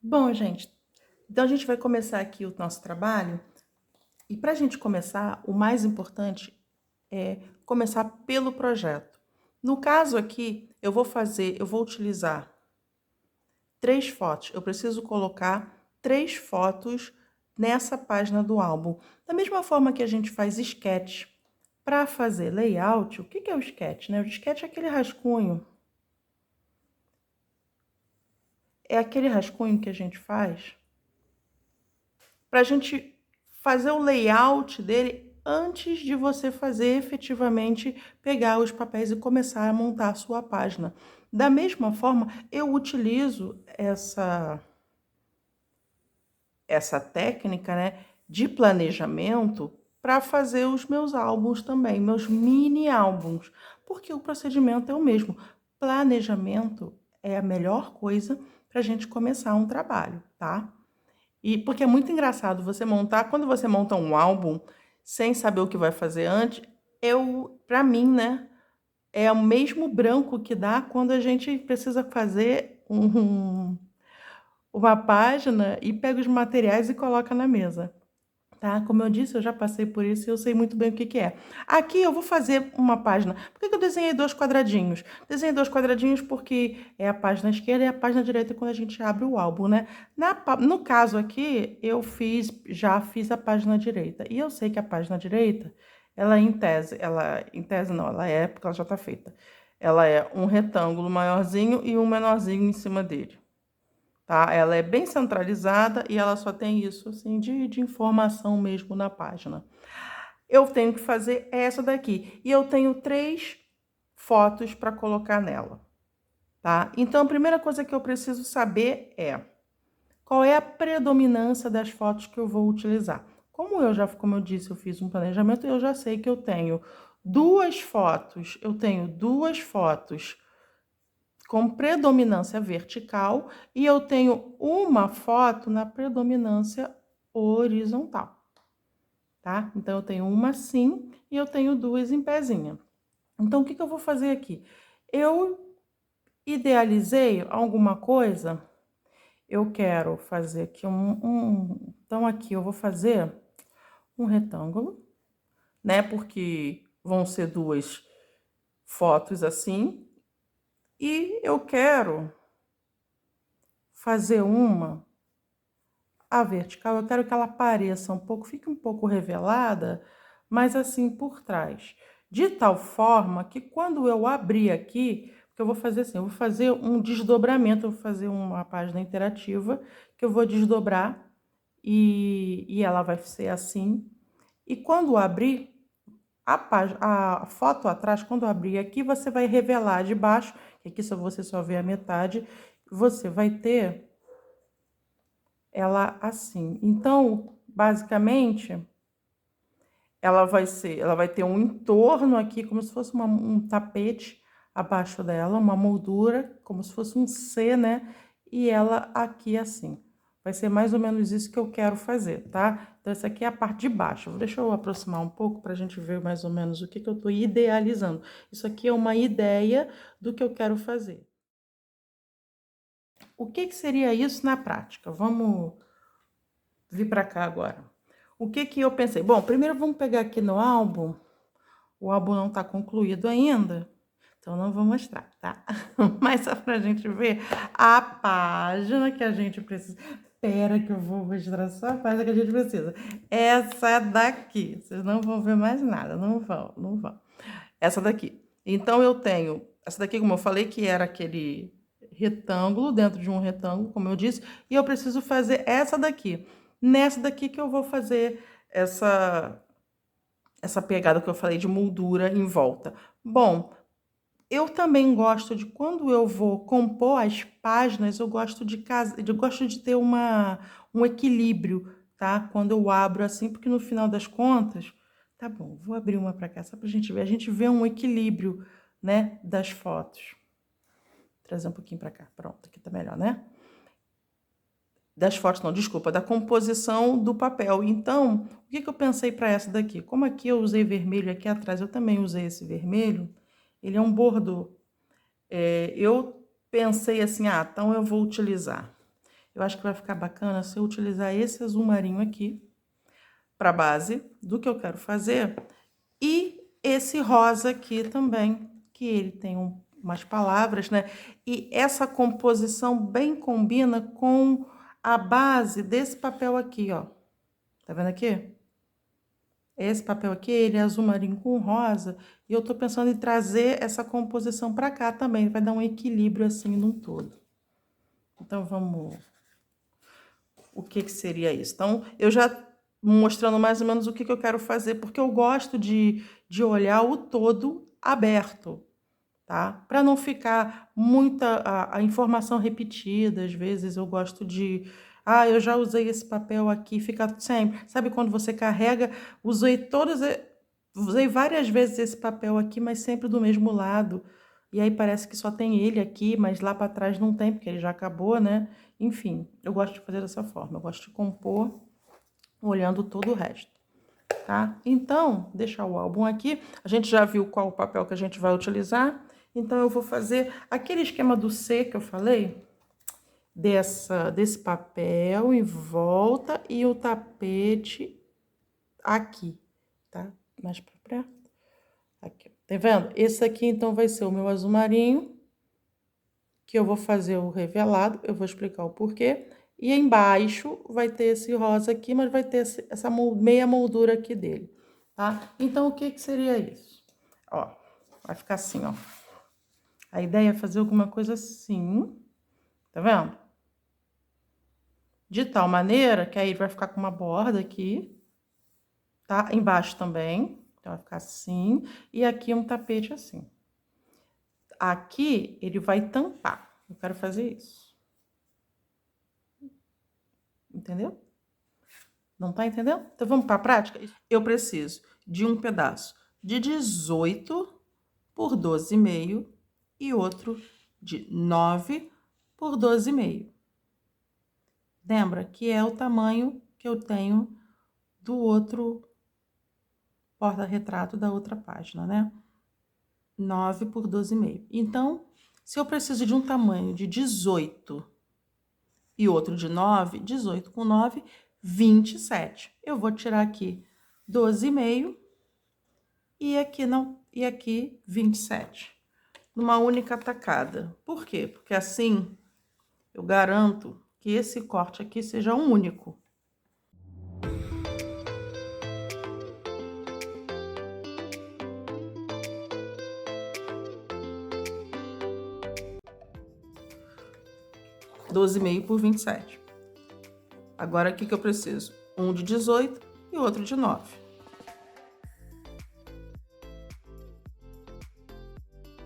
Bom, gente, então a gente vai começar aqui o nosso trabalho. E para a gente começar, o mais importante é começar pelo projeto. No caso aqui, eu vou utilizar 3 fotos. Eu preciso colocar 3 fotos nessa página do álbum. Da mesma forma que a gente faz sketch. Para fazer layout, o que é o sketch, né? O sketch é aquele rascunho. É aquele rascunho que a gente faz para a gente fazer o layout dele antes de você fazer efetivamente pegar os papéis e começar a montar a sua página. Da mesma forma, eu utilizo essa técnica, né, de planejamento para fazer os meus álbuns também, meus mini álbuns, porque o procedimento é o mesmo. Planejamento é a melhor coisa para a gente começar um trabalho, tá? E porque é muito engraçado você montar, quando você monta um álbum sem saber o que vai fazer antes, para mim, né, é o mesmo branco que dá quando a gente precisa fazer uma página e pega os materiais e coloca na mesa. Tá? Como eu disse, eu já passei por isso e eu sei muito bem o que que é. Aqui eu vou fazer uma página. Por que que eu desenhei 2 quadradinhos? Desenhei 2 quadradinhos porque é a página esquerda e a página direita quando a gente abre o álbum, né? No caso aqui, já fiz a página direita. E eu sei que a página direita, em tese não, ela é, porque ela já está feita. Ela é um retângulo maiorzinho e um menorzinho em cima dele. Tá? Ela é bem centralizada e ela só tem isso assim de informação mesmo na página. Eu tenho que fazer essa daqui e eu tenho 3 fotos para colocar nela, tá? Então a primeira coisa que eu preciso saber é qual é a predominância das fotos que eu vou utilizar. Como eu disse, eu fiz um planejamento, eu já sei que eu tenho 2 fotos, com predominância vertical e eu tenho uma foto na predominância horizontal, tá? Então, eu tenho uma assim e eu tenho 2 em pezinha. Então, o que que eu vou fazer aqui? Eu idealizei alguma coisa, eu quero fazer aqui Então, aqui eu vou fazer um retângulo, né? Porque vão ser 2 fotos assim. E eu quero fazer a vertical, eu quero que ela pareça fique um pouco revelada, mas assim por trás. De tal forma que quando eu abrir aqui, que eu vou fazer assim, eu vou fazer um desdobramento, eu vou fazer uma página interativa que eu vou desdobrar e ela vai ser assim. E quando abrir a foto atrás, quando abrir aqui, você vai revelar de baixo, que aqui só você só vê a metade, você vai ter ela assim. Então, basicamente, ela vai ter um entorno aqui, como se fosse um tapete abaixo dela, uma moldura, como se fosse um C, né? E ela aqui assim. Vai ser mais ou menos isso que eu quero fazer, tá? Então, essa aqui é a parte de baixo. Deixa eu aproximar um pouco para a gente ver mais ou menos o que eu estou idealizando. Isso aqui é uma ideia do que eu quero fazer. O que seria isso na prática? Vamos vir para cá agora. O que que eu pensei? Bom, primeiro vamos pegar aqui no álbum. O álbum não está concluído ainda, então não vou mostrar, tá? Mas só pra gente ver a página que a gente precisa. Espera que eu vou mostrar só a página que a gente precisa. Essa daqui. Vocês não vão ver mais nada, não vão, não vão. Essa daqui. Então eu tenho essa daqui, como eu falei, que era aquele retângulo dentro de um retângulo, como eu disse, e eu preciso fazer essa daqui. Nessa daqui que eu vou fazer essa pegada que eu falei de moldura em volta. Bom, eu também gosto de quando eu vou compor as páginas, eu gosto de ter um equilíbrio, tá? Quando eu abro assim, porque no final das contas, tá bom, vou abrir uma para cá só pra gente ver. A gente vê um equilíbrio, né, das fotos. Vou trazer um pouquinho para cá. Pronto, aqui tá melhor, né? Das fotos, não, desculpa, da composição do papel. Então, o que que eu pensei para essa daqui? Como aqui eu usei vermelho, aqui atrás eu também usei esse vermelho, ele é um bordô. Eu pensei assim, então eu vou utilizar Eu acho que vai ficar bacana se eu utilizar esse azul marinho aqui para base do que eu quero fazer e esse rosa aqui também, que ele tem umas palavras, né? E essa composição bem combina com a base desse papel aqui, ó. Tá vendo aqui? Esse papel aqui, ele é azul marinho com rosa, e eu tô pensando em trazer essa composição para cá também, vai dar um equilíbrio assim num todo. Então, vamos... O que que seria isso? Então, eu já mostrando mais ou menos o que que eu quero fazer, porque eu gosto de olhar o todo aberto, tá? Para não ficar muita a informação repetida, às vezes eu gosto de... Ah, eu já usei esse papel aqui, fica sempre... Sabe quando você carrega, usei várias vezes esse papel aqui, mas sempre do mesmo lado. E aí parece que só tem ele aqui, mas lá para trás não tem, porque ele já acabou, né? Enfim, eu gosto de fazer dessa forma, eu gosto de compor olhando todo o resto, tá? Então, deixar o álbum aqui, a gente já viu qual o papel que a gente vai utilizar, então eu vou fazer aquele esquema do C que eu falei, desse papel em volta e o tapete aqui, tá? Mais pra perto. Aqui, tá vendo? Esse aqui, então, vai ser o meu azul marinho, que eu vou fazer o revelado, eu vou explicar o porquê. E embaixo vai ter esse rosa aqui, mas vai ter essa meia moldura aqui dele, tá? Então, o que que seria isso? Ó, vai ficar assim, ó. A ideia é fazer alguma coisa assim, tá vendo? De tal maneira que aí vai ficar com uma borda aqui, tá? Embaixo também, então vai ficar assim. E aqui um tapete assim. Aqui ele vai tampar, eu quero fazer isso. Entendeu? Não tá entendendo? Então, vamos para a prática? Eu preciso de um pedaço de 18 por 12,5 e outro de 9 por 12,5. Lembra que é o tamanho que eu tenho do outro porta-retrato da outra página, né? 9 por 12,5. Então, se eu preciso de um tamanho de 18 e outro de 9, 18 com 9, 27. Eu vou tirar aqui 12,5 e aqui não, e aqui 27. Numa única tacada. Por quê? Porque assim eu garanto que esse corte aqui seja um único. Doze e meio por 27. Agora, o que eu preciso? Um de 18 e outro de 9.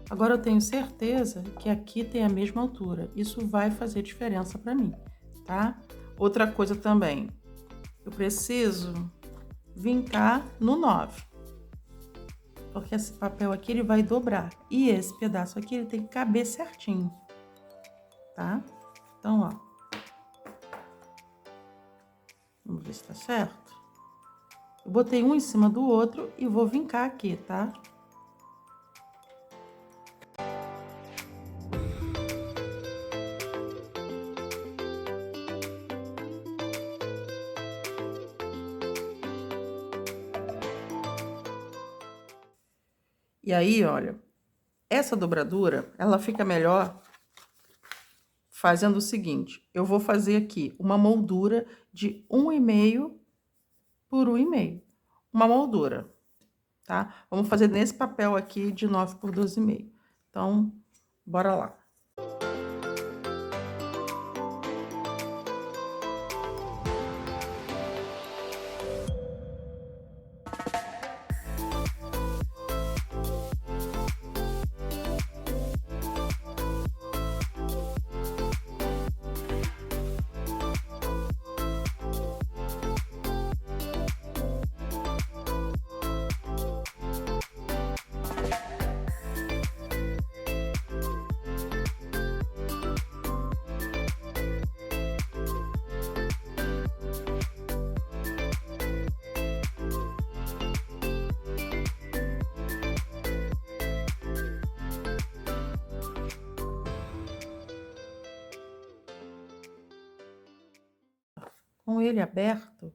Agora, eu tenho certeza que aqui tem a mesma altura. Isso vai fazer diferença para mim, tá? Outra coisa também, eu preciso vincar no 9. Porque esse papel aqui, ele vai dobrar. E esse pedaço aqui, ele tem que caber certinho, tá? Então, ó. Vamos ver se tá certo. Eu botei um em cima do outro e vou vincar aqui, tá? E aí, olha, essa dobradura, ela fica melhor fazendo o seguinte. Eu vou fazer aqui uma moldura de 1,5 por 1,5. Uma moldura, tá? Vamos fazer nesse papel aqui de 9 por 12,5. Então, bora lá. com ele aberto,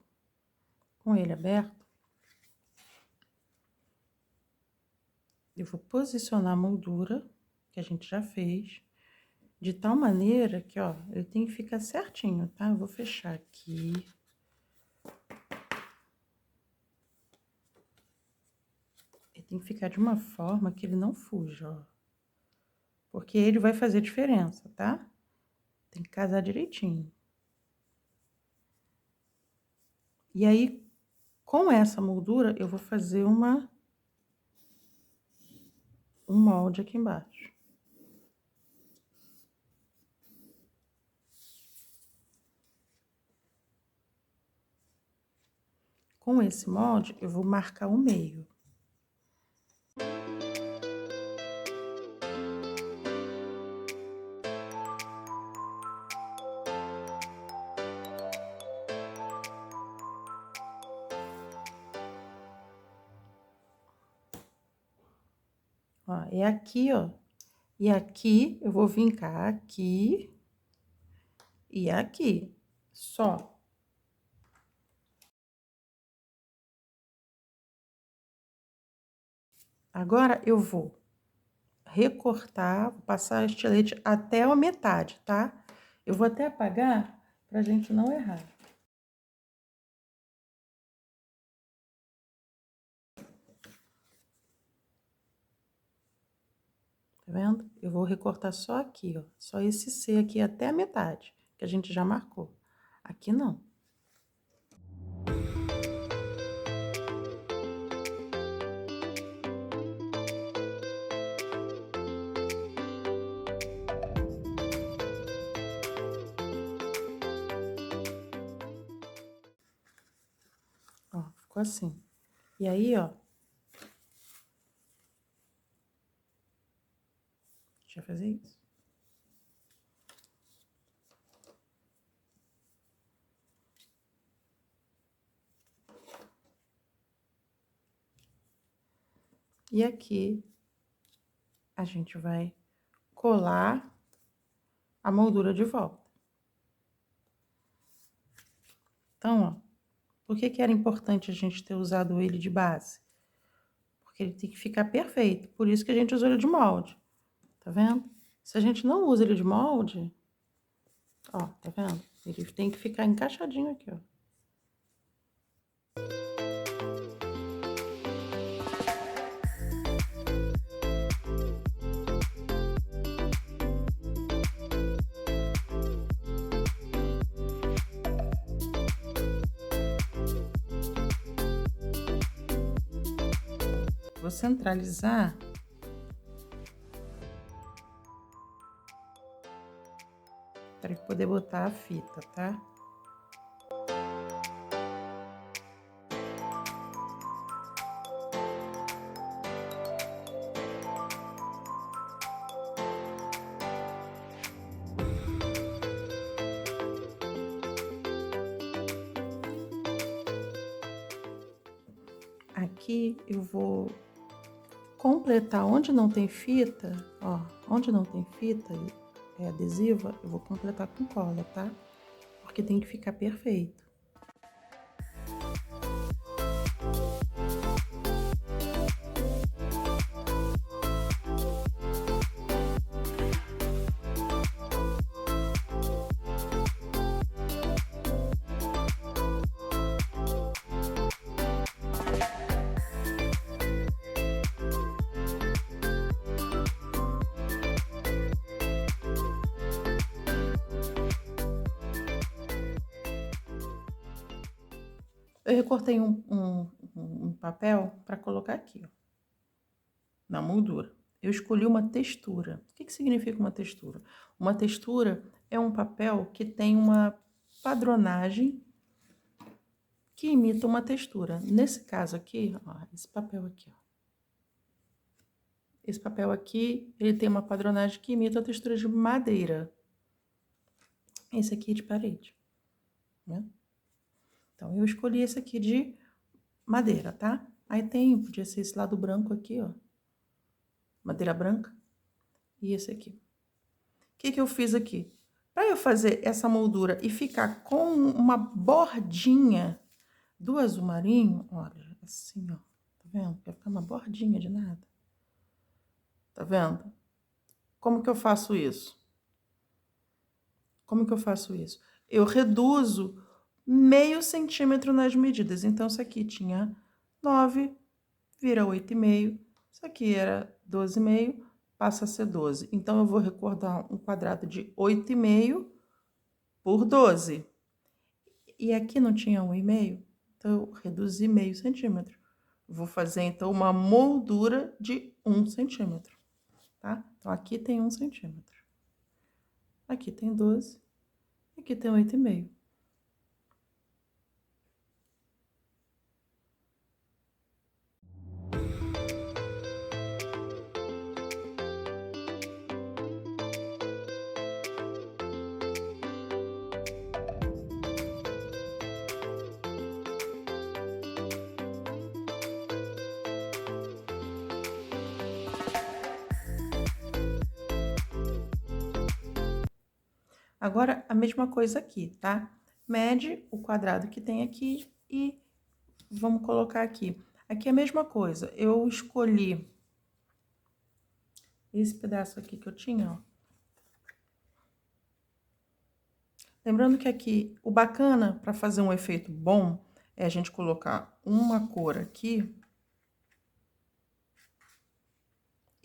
eu vou posicionar a moldura, que a gente já fez, de tal maneira que, ó, ele tem que ficar certinho, tá? Eu vou fechar aqui. Ele tem que ficar de uma forma que ele não fuja, ó. Porque ele vai fazer diferença, tá? Tem que casar direitinho. E aí, com essa moldura, eu vou fazer um molde aqui embaixo. Com esse molde, eu vou marcar o meio. Ó, é aqui, ó. E aqui, eu vou vincar aqui e aqui, só. Agora, eu vou recortar, vou passar estilete até a metade, tá? Eu vou até apagar pra gente não errar. Tá vendo? Eu vou recortar só aqui, ó. Só esse C aqui até a metade, que a gente já marcou. Aqui não. Ó, ficou assim. E aí, ó. Deixa eu fazer isso. E aqui, a gente vai colar a moldura de volta. Então, ó, por que que era importante a gente ter usado ele de base? Porque ele tem que ficar perfeito, por isso que a gente usou ele de molde, tá vendo? Se a gente não usa ele de molde, ó, tá vendo? Ele tem que ficar encaixadinho aqui, ó. Vou centralizar para poder botar a fita, tá? Aqui eu vou completar onde não tem fita, ó, onde não tem fita adesiva, eu vou completar com cola, tá? Porque tem que ficar perfeito. Eu recortei um papel para colocar aqui, ó, na moldura. Eu escolhi uma textura. O que que significa uma textura? Uma textura é um papel que tem uma padronagem que imita uma textura. Nesse caso aqui, ó, esse papel aqui, ó. Esse papel aqui, ele tem uma padronagem que imita a textura de madeira. Esse aqui é de parede, né? Então, eu escolhi esse aqui de madeira, tá? Aí tem, podia ser esse lado branco aqui, ó. Madeira branca. E esse aqui. O que que eu fiz aqui? Para eu fazer essa moldura e ficar com uma bordinha do azul marinho, olha, assim, ó, tá vendo? Vai ficar uma bordinha de nada. Tá vendo? Como que eu faço isso? Como que eu faço isso? Eu reduzo meio centímetro nas medidas. Então, isso aqui tinha 9, vira 8,5. Isso aqui era 12,5, passa a ser 12. Então, eu vou recortar um quadrado de 8,5 por 12. E aqui não tinha 1,5, então eu reduzi meio centímetro. Vou fazer, então, uma moldura de 1 centímetro, tá? Então, aqui tem 1 centímetro. Aqui tem 12. Aqui tem 8,5. Agora, a mesma coisa aqui, tá? Mede o quadrado que tem aqui e vamos colocar aqui. Aqui é a mesma coisa. Eu escolhi esse pedaço aqui que eu tinha, ó. Lembrando que aqui, o bacana para fazer um efeito bom é a gente colocar uma cor aqui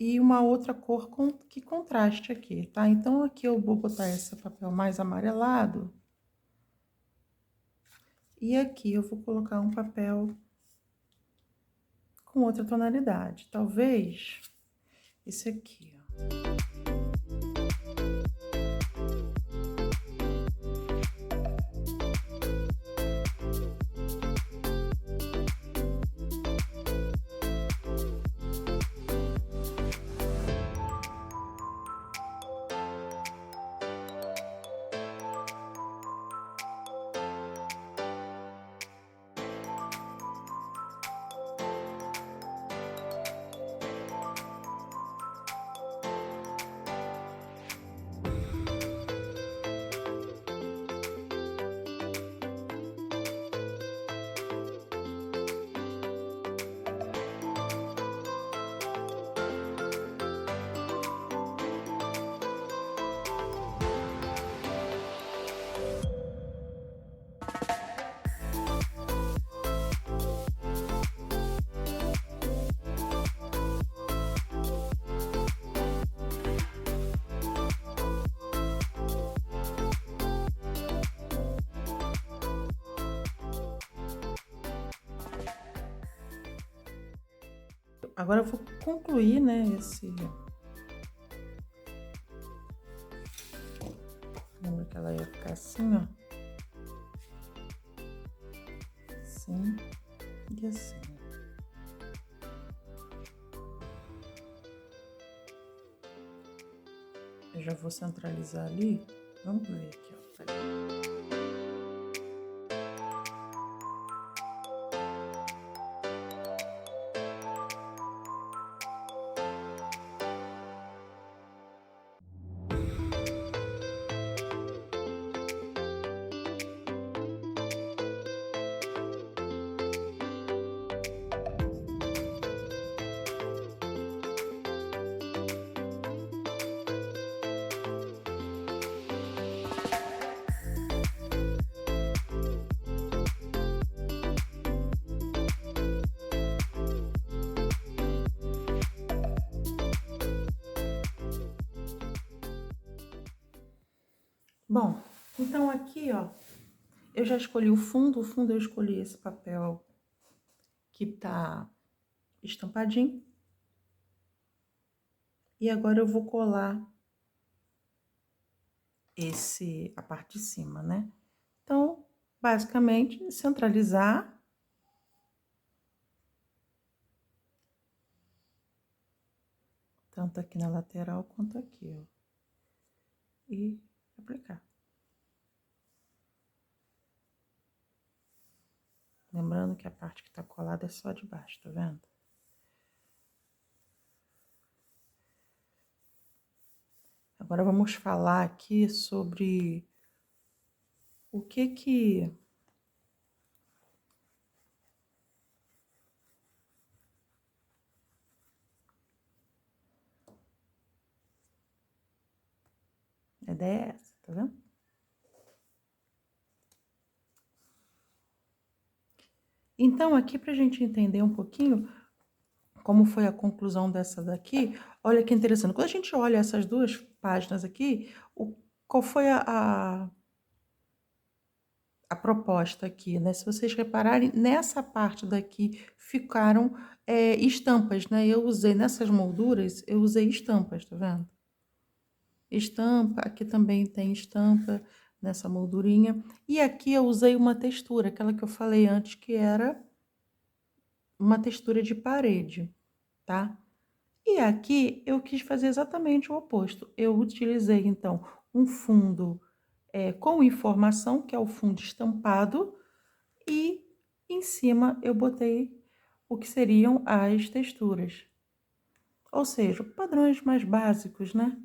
e uma outra cor que contraste aqui, tá? Então, aqui eu vou botar esse papel mais amarelado. E aqui eu vou colocar um papel com outra tonalidade. Talvez esse aqui, ó. Agora eu vou concluir, né, esse... Lembra que ela ia ficar assim, ó. Assim e assim. Eu já vou centralizar ali. Vamos ver aqui, ó. Bom, então aqui, ó, eu já escolhi o fundo eu escolhi esse papel que tá estampadinho. E agora eu vou colar a parte de cima, né? Então, basicamente, centralizar. Tanto aqui na lateral quanto aqui, ó. E aplicar. Lembrando que a parte que tá colada é só de baixo, tá vendo? Agora vamos falar aqui sobre o que a ideia é essa, tá vendo? Então, aqui para a gente entender um pouquinho como foi a conclusão dessa daqui, olha que interessante. Quando a gente olha essas duas páginas aqui, qual foi a proposta aqui, né? Se vocês repararem, nessa parte daqui ficaram estampas, né? Eu usei nessas molduras, eu usei estampas, tá vendo? Estampa, aqui também tem estampa nessa moldurinha. E aqui eu usei uma textura, aquela que eu falei antes, que era uma textura de parede, tá? E aqui eu quis fazer exatamente o oposto. Eu utilizei, então, um fundo com informação, que é o fundo estampado, e em cima eu botei o que seriam as texturas. Ou seja, padrões mais básicos, né?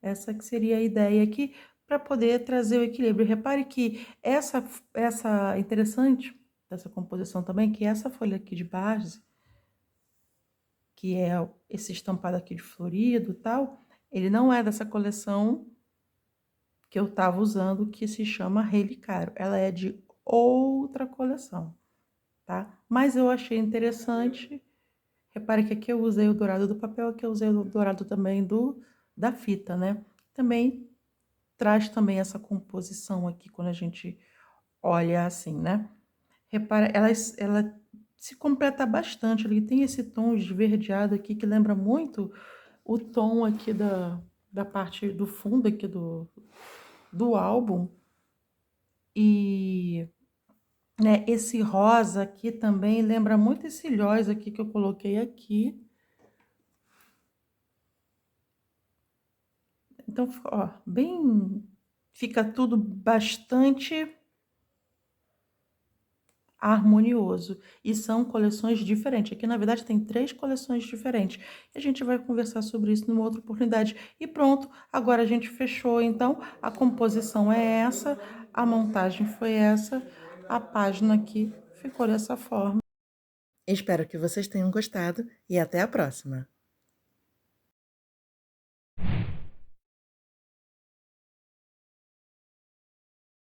Essa que seria a ideia aqui, para poder trazer o equilíbrio. Repare que essa interessante dessa composição também, que essa folha aqui de base, que é esse estampado aqui de florido e tal, ele não é dessa coleção que eu estava usando, que se chama Relicário. Ela é de outra coleção, tá? Mas eu achei interessante. Repare que aqui eu usei o dourado do papel, aqui eu usei o dourado também da fita, né? Também traz também essa composição aqui, quando a gente olha assim, né? Repara, ela se completa bastante, ele tem esse tom esverdeado aqui, que lembra muito o tom aqui da parte do fundo aqui do álbum. E né, esse rosa aqui também lembra muito esse lilás aqui que eu coloquei aqui. Então, ó, fica tudo bastante harmonioso. E são coleções diferentes. Aqui, na verdade, tem 3 coleções diferentes. E a gente vai conversar sobre isso numa outra oportunidade. E pronto, agora a gente fechou. Então, a composição é essa, a montagem foi essa, a página aqui ficou dessa forma. Espero que vocês tenham gostado e até a próxima!